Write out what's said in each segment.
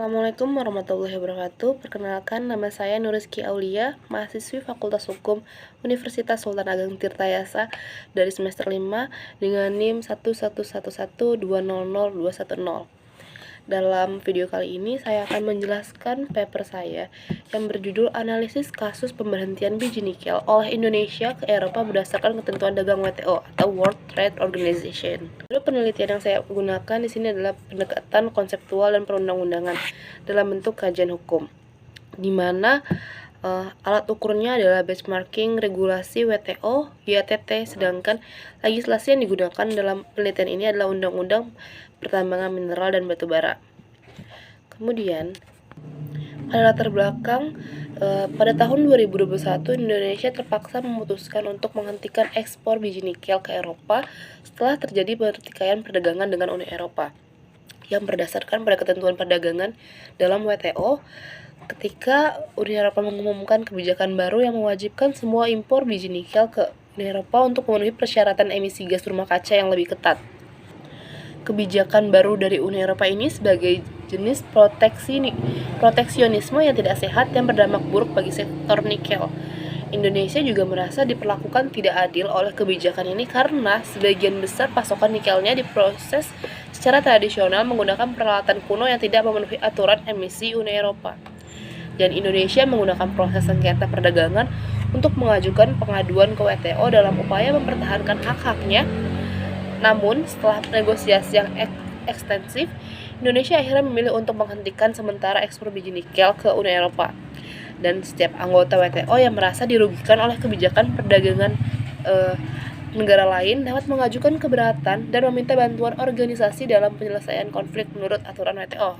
Assalamualaikum warahmatullahi wabarakatuh. Perkenalkan, nama saya Nurizky Aulia, mahasiswi Fakultas Hukum Universitas Sultan Ageng Tirtayasa dari semester 5 dengan NIM 11112000210. Dalam video kali ini saya akan menjelaskan paper saya yang berjudul Analisis Kasus Pemberhentian Biji Nikel oleh Indonesia ke Eropa berdasarkan ketentuan dagang WTO atau World Trade Organization. Lalu penelitian yang saya gunakan di sini adalah pendekatan konseptual dan perundang-undangan dalam bentuk kajian hukum, di mana alat ukurnya adalah benchmarking regulasi WTO YTT, sedangkan legislasi yang digunakan dalam penelitian ini adalah Undang-Undang Pertambangan Mineral dan Batu Bara. Kemudian, pada latar belakang, pada tahun 2021 Indonesia terpaksa memutuskan untuk menghentikan ekspor biji nikel ke Eropa setelah terjadi pertikaian perdagangan dengan Uni Eropa yang berdasarkan pada ketentuan perdagangan dalam WTO. Ketika Uni Eropa mengumumkan kebijakan baru yang mewajibkan semua impor biji nikel ke Uni Eropa untuk memenuhi persyaratan emisi gas rumah kaca yang lebih ketat. Kebijakan baru dari Uni Eropa ini sebagai jenis proteksionisme yang tidak sehat yang berdampak buruk bagi sektor nikel. Indonesia juga merasa diperlakukan tidak adil oleh kebijakan ini karena sebagian besar pasokan nikelnya diproses secara tradisional menggunakan peralatan kuno yang tidak memenuhi aturan emisi Uni Eropa. Dan Indonesia menggunakan proses sengketa perdagangan untuk mengajukan pengaduan ke WTO dalam upaya mempertahankan hak-haknya. Namun, setelah negosiasi yang ekstensif, Indonesia akhirnya memilih untuk menghentikan sementara ekspor biji nikel ke Uni Eropa. Dan setiap anggota WTO yang merasa dirugikan oleh kebijakan perdagangan negara lain dapat mengajukan keberatan dan meminta bantuan organisasi dalam penyelesaian konflik menurut aturan WTO.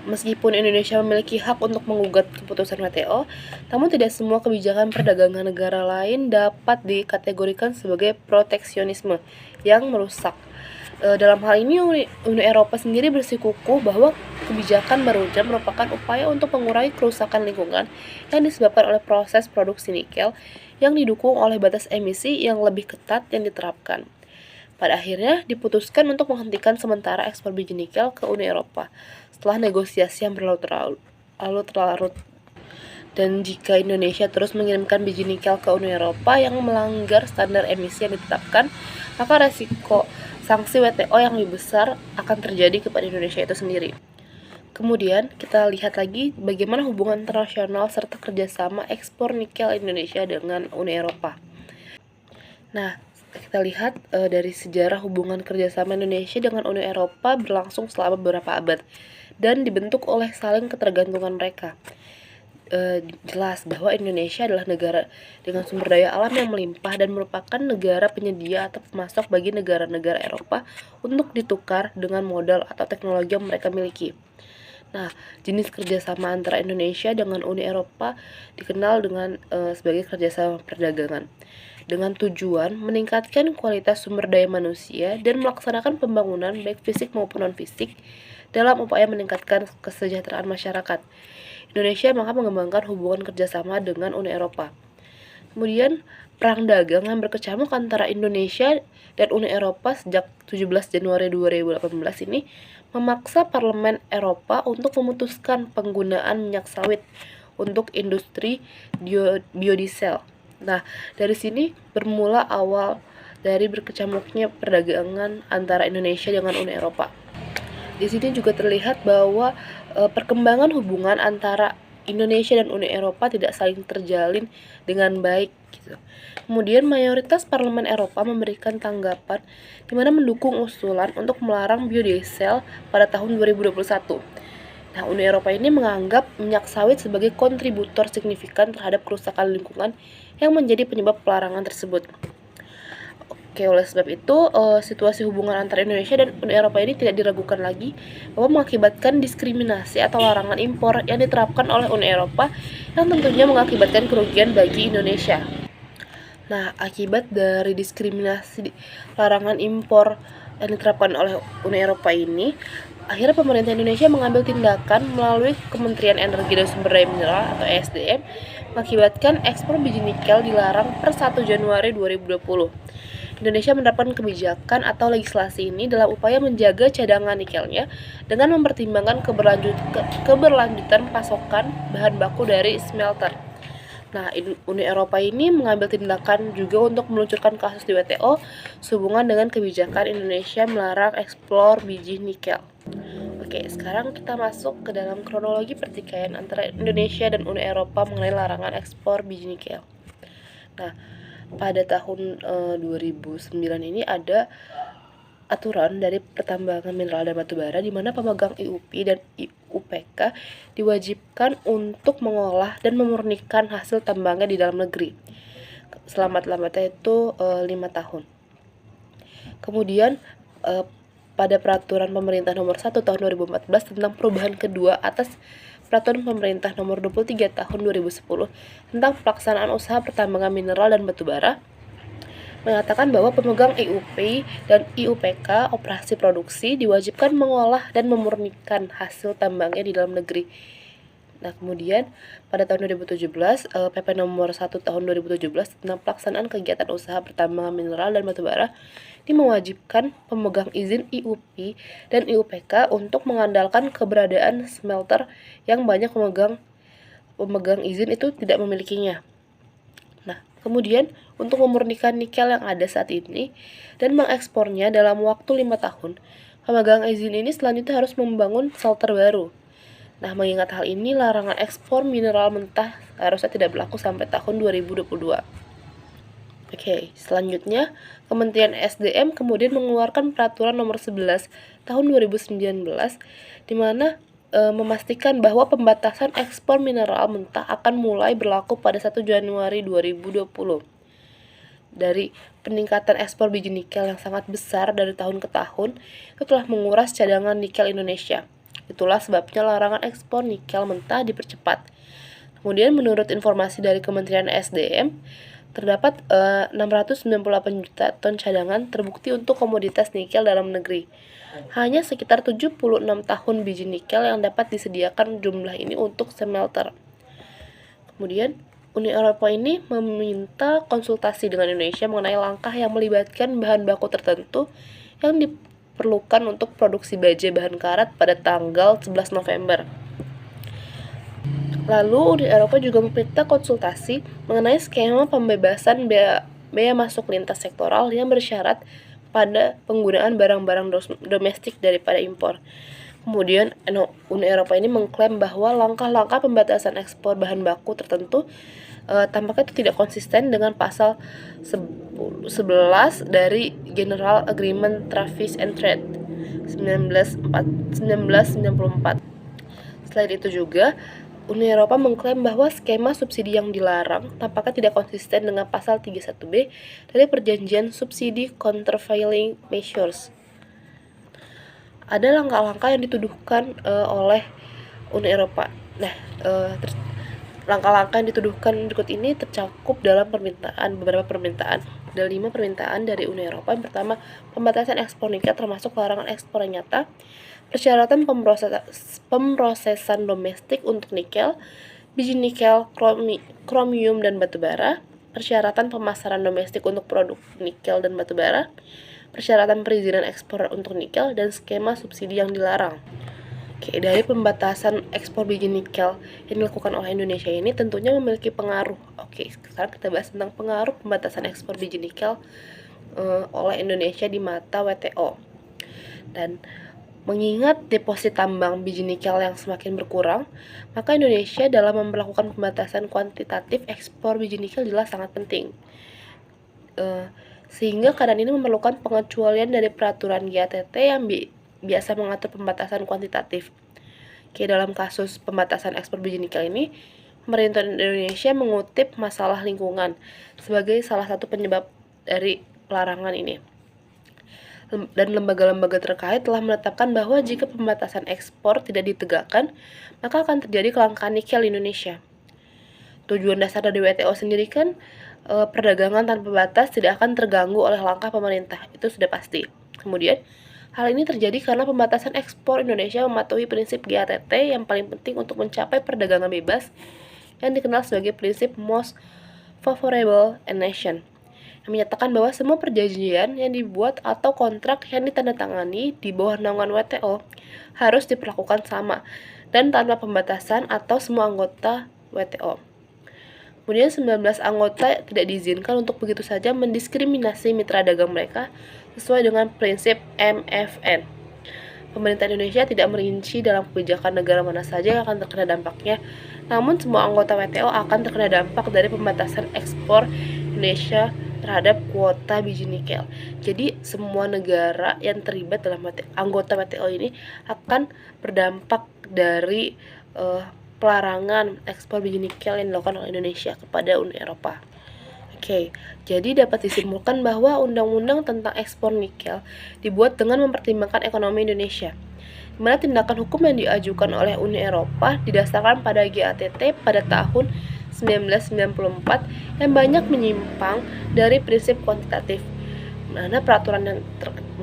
Meskipun Indonesia memiliki hak untuk menggugat keputusan WTO, namun tidak semua kebijakan perdagangan negara lain dapat dikategorikan sebagai proteksionisme yang merusak. Dalam hal ini, Uni Eropa sendiri bersikukuh bahwa kebijakan barunya merupakan upaya untuk mengurangi kerusakan lingkungan yang disebabkan oleh proses produksi nikel yang didukung oleh batas emisi yang lebih ketat yang diterapkan. Pada akhirnya diputuskan untuk menghentikan sementara ekspor biji nikel ke Uni Eropa setelah negosiasi yang berlarut-larut. Dan jika Indonesia terus mengirimkan biji nikel ke Uni Eropa yang melanggar standar emisi yang ditetapkan, maka resiko sanksi WTO yang lebih besar akan terjadi kepada Indonesia itu sendiri. Kemudian kita lihat lagi bagaimana hubungan internasional serta kerjasama ekspor nikel Indonesia dengan Uni Eropa. Nah, kita lihat dari sejarah hubungan kerjasama Indonesia dengan Uni Eropa berlangsung selama beberapa abad dan dibentuk oleh saling ketergantungan mereka. Jelas bahwa Indonesia adalah negara dengan sumber daya alam yang melimpah dan merupakan negara penyedia atau pemasok bagi negara-negara Eropa untuk ditukar dengan modal atau teknologi yang mereka miliki. Nah, jenis kerjasama antara Indonesia dengan Uni Eropa dikenal dengan sebagai kerjasama perdagangan, dengan tujuan meningkatkan kualitas sumber daya manusia dan melaksanakan pembangunan baik fisik maupun non-fisik dalam upaya meningkatkan kesejahteraan masyarakat. Indonesia maka mengembangkan hubungan kerjasama dengan Uni Eropa. Kemudian, perang dagang yang berkecamuk antara Indonesia dan Uni Eropa sejak 17 Januari 2018 ini memaksa Parlemen Eropa untuk memutuskan penggunaan minyak sawit untuk industri biodiesel. Nah, dari sini bermula awal dari berkecamuknya perdagangan antara Indonesia dengan Uni Eropa. Di sini juga terlihat bahwa perkembangan hubungan antara Indonesia dan Uni Eropa tidak saling terjalin dengan baik gitu. Kemudian mayoritas Parlemen Eropa memberikan tanggapan di mana mendukung usulan untuk melarang biodiesel pada tahun 2021. Nah, Uni Eropa ini menganggap minyak sawit sebagai kontributor signifikan terhadap kerusakan lingkungan yang menjadi penyebab pelarangan tersebut. Oke, oleh sebab itu, situasi hubungan antara Indonesia dan Uni Eropa ini tidak diragukan lagi bahwa mengakibatkan diskriminasi atau larangan impor yang diterapkan oleh Uni Eropa yang tentunya mengakibatkan kerugian bagi Indonesia. Nah, akibat dari diskriminasi larangan impor yang diterapkan oleh Uni Eropa ini, akhirnya pemerintah Indonesia mengambil tindakan melalui Kementerian Energi dan Sumber Daya Mineral atau ESDM mengakibatkan ekspor biji nikel dilarang per 1 Januari 2020. Indonesia menerapkan kebijakan atau legislasi ini dalam upaya menjaga cadangan nikelnya dengan mempertimbangkan keberlanjutan pasokan bahan baku dari smelter. Nah, Uni Eropa ini mengambil tindakan juga untuk meluncurkan kasus di WTO sehubungan dengan kebijakan Indonesia melarang ekspor biji nikel. Oke, sekarang kita masuk ke dalam kronologi pertikaian antara Indonesia dan Uni Eropa mengenai larangan ekspor biji nikel. Nah, pada tahun 2009 ini ada aturan dari Pertambangan Mineral dan Batubara di mana pemegang IUP dan IUPK diwajibkan untuk mengolah dan memurnikan hasil tambangnya di dalam negeri. Selamat-lambatnya itu 5 tahun. Kemudian pada peraturan pemerintah nomor 1 tahun 2014 tentang perubahan kedua atas peraturan pemerintah nomor 23 tahun 2010 tentang pelaksanaan usaha pertambangan mineral dan batubara mengatakan bahwa pemegang IUP dan IUPK operasi produksi diwajibkan mengolah dan memurnikan hasil tambangnya di dalam negeri. Nah, kemudian pada tahun 2017 PP nomor 1 tahun 2017 tentang pelaksanaan kegiatan usaha pertambangan mineral dan batubara ini mewajibkan pemegang izin IUP dan IUPK untuk mengandalkan keberadaan smelter yang banyak pemegang izin itu tidak memilikinya. Nah, kemudian untuk memurnikan nikel yang ada saat ini dan mengekspornya dalam waktu 5 tahun, pemegang izin ini selanjutnya harus membangun smelter baru. Nah, mengingat hal ini, larangan ekspor mineral mentah harusnya tidak berlaku sampai tahun 2022. Oke, selanjutnya Kementerian SDM kemudian mengeluarkan peraturan nomor 11 tahun 2019 di mana memastikan bahwa pembatasan ekspor mineral mentah akan mulai berlaku pada 1 Januari 2020. Dari peningkatan ekspor biji nikel yang sangat besar dari tahun ke tahun, itu telah menguras cadangan nikel Indonesia. Itulah sebabnya larangan ekspor nikel mentah dipercepat. Kemudian menurut informasi dari Kementerian SDM, terdapat 698 juta ton cadangan terbukti untuk komoditas nikel dalam negeri. Hanya sekitar 76 tahun biji nikel yang dapat disediakan jumlah ini untuk smelter. Kemudian, Uni Eropa ini meminta konsultasi dengan Indonesia mengenai langkah yang melibatkan bahan baku tertentu yang diperlukan untuk produksi baja bahan karat pada tanggal 11 November. Lalu, Uni Eropa juga meminta konsultasi mengenai skema pembebasan bea masuk lintas sektoral yang bersyarat pada penggunaan barang-barang domestik daripada impor. Kemudian, Uni Eropa ini mengklaim bahwa langkah-langkah pembatasan ekspor bahan baku tertentu tampaknya itu tidak konsisten dengan pasal 11 dari General Agreement Tariffs and Trade 1994. Selain itu juga, Uni Eropa mengklaim bahwa skema subsidi yang dilarang tampaknya tidak konsisten dengan pasal 31B dari Perjanjian Subsidi Countervailing Measures. Ada langkah-langkah yang dituduhkan oleh Uni Eropa. Nah, langkah-langkah yang dituduhkan berikut ini tercakup dalam beberapa permintaan. Ada 5 permintaan dari Uni Eropa. Yang pertama, pembatasan ekspor nikel termasuk larangan ekspor yang nyata, persyaratan pemrosesan domestik untuk nikel, biji nikel, kromium dan batubara, persyaratan pemasaran domestik untuk produk nikel dan batubara, persyaratan perizinan ekspor untuk nikel, dan skema subsidi yang dilarang. Oke, dari pembatasan ekspor biji nikel yang dilakukan oleh Indonesia ini tentunya memiliki pengaruh. Oke, sekarang kita bahas tentang pengaruh pembatasan ekspor biji nikel oleh Indonesia di mata WTO. Dan mengingat deposit tambang biji nikel yang semakin berkurang, maka Indonesia dalam melakukan pembatasan kuantitatif ekspor biji nikel jelas sangat penting. Sehingga keadaan ini memerlukan pengecualian dari peraturan GATT yang biasa mengatur pembatasan kuantitatif. Oke, dalam kasus pembatasan ekspor biji nikel ini, pemerintah Indonesia mengutip masalah lingkungan sebagai salah satu penyebab dari larangan ini. Dan lembaga-lembaga terkait telah menetapkan bahwa jika pembatasan ekspor tidak ditegakkan, maka akan terjadi kelangkaan nikel di Indonesia. Tujuan dasar dari WTO sendiri kan perdagangan tanpa batas tidak akan terganggu oleh langkah pemerintah, itu sudah pasti. Kemudian, hal ini terjadi karena pembatasan ekspor Indonesia mematuhi prinsip GATT yang paling penting untuk mencapai perdagangan bebas yang dikenal sebagai prinsip Most Favorable Nation. yang menyatakan bahwa semua perjanjian yang dibuat atau kontrak yang ditandatangani di bawah naungan WTO harus diperlakukan sama dan tanpa pembatasan atau semua anggota WTO. Kemudian 19 anggota tidak diizinkan untuk begitu saja mendiskriminasi mitra dagang mereka sesuai dengan prinsip MFN. Pemerintah Indonesia tidak merinci dalam kebijakan negara mana saja yang akan terkena dampaknya, namun semua anggota WTO akan terkena dampak dari pembatasan ekspor Indonesia terhadap kuota biji nikel. Jadi semua negara yang terlibat dalam anggota WTO ini akan berdampak dari pelarangan ekspor biji nikel yang dilakukan oleh Indonesia kepada Uni Eropa. Oke, jadi dapat disimpulkan bahwa undang-undang tentang ekspor nikel dibuat dengan mempertimbangkan ekonomi Indonesia, di mana tindakan hukum yang diajukan oleh Uni Eropa didasarkan pada GATT pada tahun 1994 yang banyak menyimpang dari prinsip kuantitatif, mana peraturan yang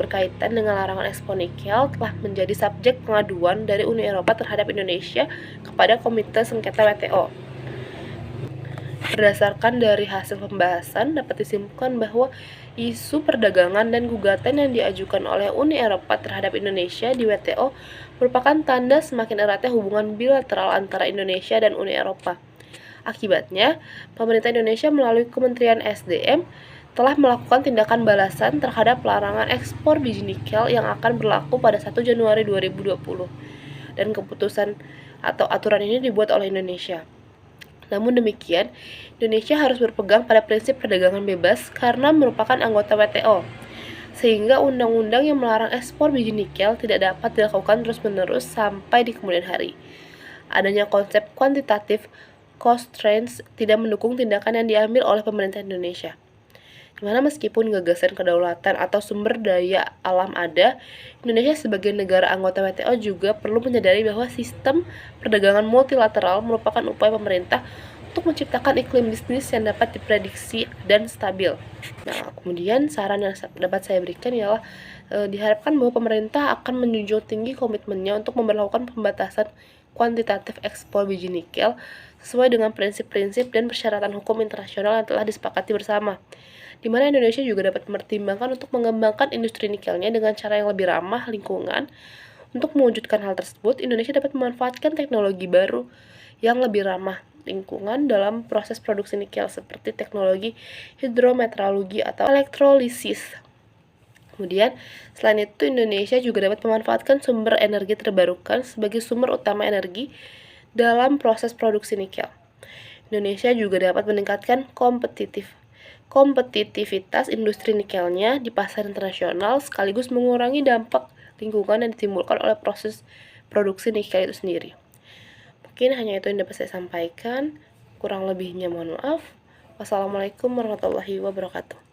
berkaitan dengan larangan ekspor nikel telah menjadi subjek pengaduan dari Uni Eropa terhadap Indonesia kepada Komite Sengketa WTO. Berdasarkan dari hasil pembahasan, dapat disimpulkan bahwa isu perdagangan dan gugatan yang diajukan oleh Uni Eropa terhadap Indonesia di WTO merupakan tanda semakin eratnya hubungan bilateral antara Indonesia dan Uni Eropa. Akibatnya, pemerintah Indonesia melalui Kementerian SDM telah melakukan tindakan balasan terhadap larangan ekspor biji nikel yang akan berlaku pada 1 Januari 2020. Dan keputusan atau aturan ini dibuat oleh Indonesia. Namun demikian, Indonesia harus berpegang pada prinsip perdagangan bebas karena merupakan anggota WTO. Sehingga undang-undang yang melarang ekspor biji nikel tidak dapat dilakukan terus-menerus sampai di kemudian hari. Adanya konsep kuantitatif constraints tidak mendukung tindakan yang diambil oleh pemerintah Indonesia. Dimana meskipun gagasan kedaulatan atau sumber daya alam ada, Indonesia sebagai negara anggota WTO juga perlu menyadari bahwa sistem perdagangan multilateral merupakan upaya pemerintah untuk menciptakan iklim bisnis yang dapat diprediksi dan stabil. Nah, kemudian saran yang dapat saya berikan ialah diharapkan bahwa pemerintah akan menjunjung tinggi komitmennya untuk memberlakukan pembatasan kuantitatif ekspor biji nikel sesuai dengan prinsip-prinsip dan persyaratan hukum internasional yang telah disepakati bersama, di mana Indonesia juga dapat mempertimbangkan untuk mengembangkan industri nikelnya dengan cara yang lebih ramah lingkungan. Untuk mewujudkan hal tersebut, Indonesia dapat memanfaatkan teknologi baru yang lebih ramah lingkungan dalam proses produksi nikel seperti teknologi hidrometeorologi atau elektrolisis. Kemudian, selain itu Indonesia juga dapat memanfaatkan sumber energi terbarukan sebagai sumber utama energi dalam proses produksi nikel. Indonesia juga dapat meningkatkan kompetitivitas industri nikelnya di pasar internasional sekaligus mengurangi dampak lingkungan yang ditimbulkan oleh proses produksi nikel itu sendiri. Mungkin hanya itu yang dapat saya sampaikan. Kurang lebihnya mohon maaf. Wassalamualaikum warahmatullahi wabarakatuh.